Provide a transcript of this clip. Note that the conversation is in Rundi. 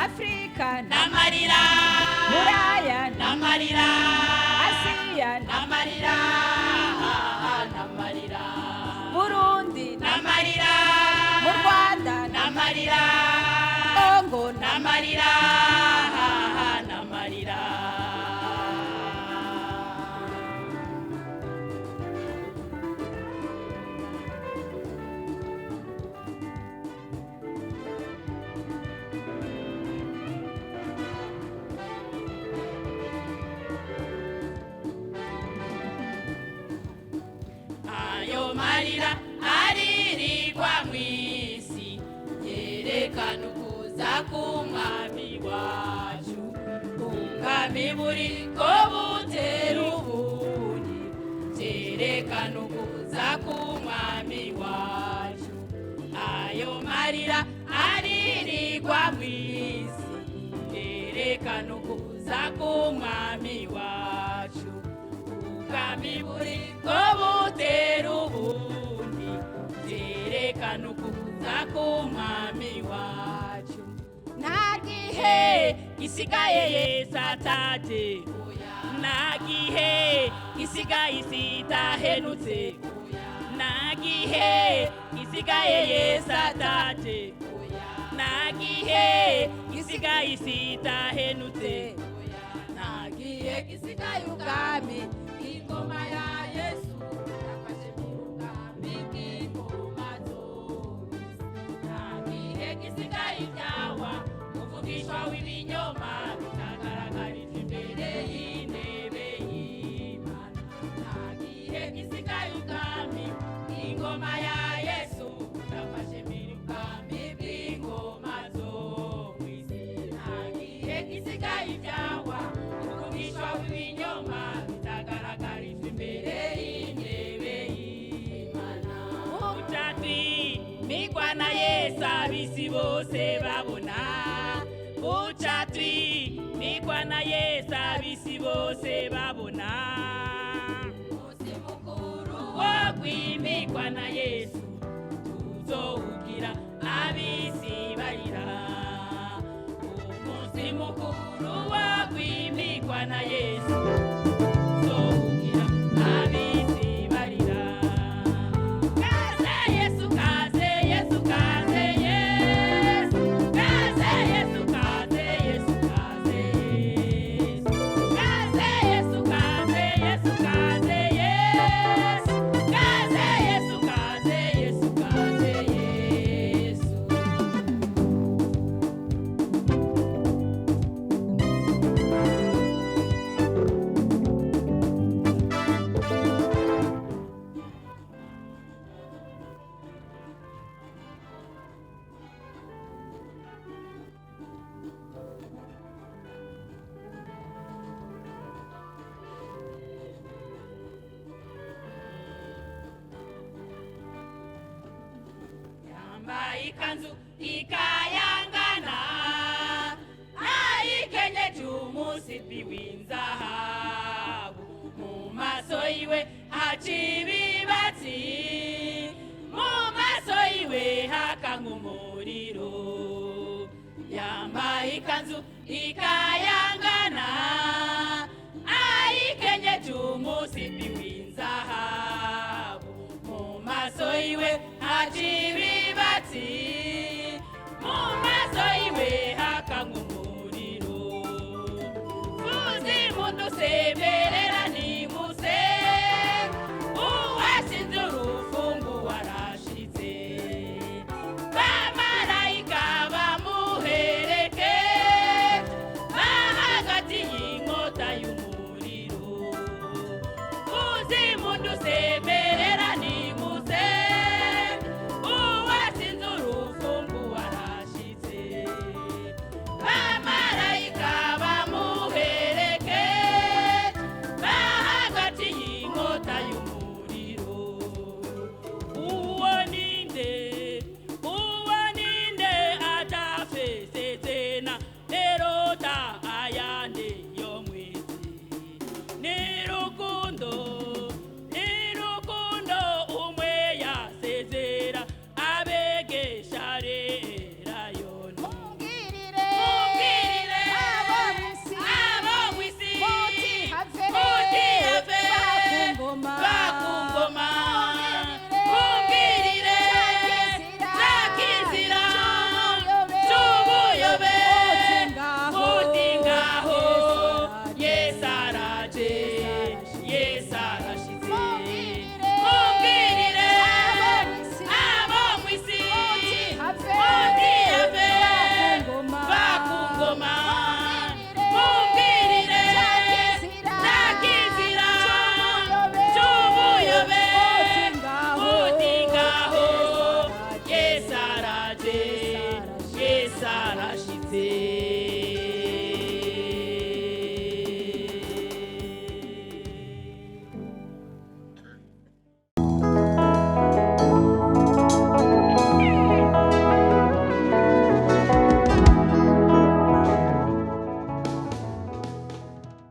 Afrika n'amarira, Buraya n'amarira, Asiya n'amarira, n'amarira, Burundi n'amarira, mu Rwanda n'amarira, Congo n'amarira, n'amarira. Ayo marira aririrwa mw'isi yerekana ukuza k'umwami wacu, ubwami buriko butera ubundi vyerekana ukuza k'umwami wacu. Ayo marira aririrwa mw'isi yerekana ukuza k'umwami wacu, ubwami buriko butera ubundi vyerekana ukuza k'umwami wacu. Nta gihe gisigaye Yesu ataje, nta gihe gisigaye isi itahenutse, nta gihe gisigaye Yesu ataje, nta gihe gisigaye isi itahenutse, nta gihe gisigaye ubwami ingoma ya Yesu yafashe ubwami bw'ingoma zose, nta gihe gisigaye ibyawa umuvugishwa w'ibinyoma bitagaragarije imbere y'intebe y'Imana, nta gihe gisigaye ubwami ingoma ya Yesu yafashe ubwami bw'ingoma zo kw'isi, nta gihe gisigaye ibyawa umuvugishwa w'ibinyoma bitagaragarije imbere y'intebe y'Imana. Bucati migwa na Yesu abisi bose babona, bucati migwa na Yesu abisi bose babona, umunsi mukuru wo kwimikwa na Yesu tuzowugira abisi barira, umunsi mukuru wo kwimikwa na Yesu tuzowugira abisi barira. Kaze Yesu, kaze Yesu, kaze Yesu, kaze Yesu, kaze Yesu, kaze Yesu, kaze Yesu, kaze Yesu, kaze Yesu, kaze Yesu, kaze Yesu, kaze Yesu. Yambaye ikanzu ikayangana, ayikenyeje umusipi w'inzahabu, mu maso yiwe haca ibibatsi, mu maso yiwe haka nk'umuriro. Yambaye ikanzu ikayangana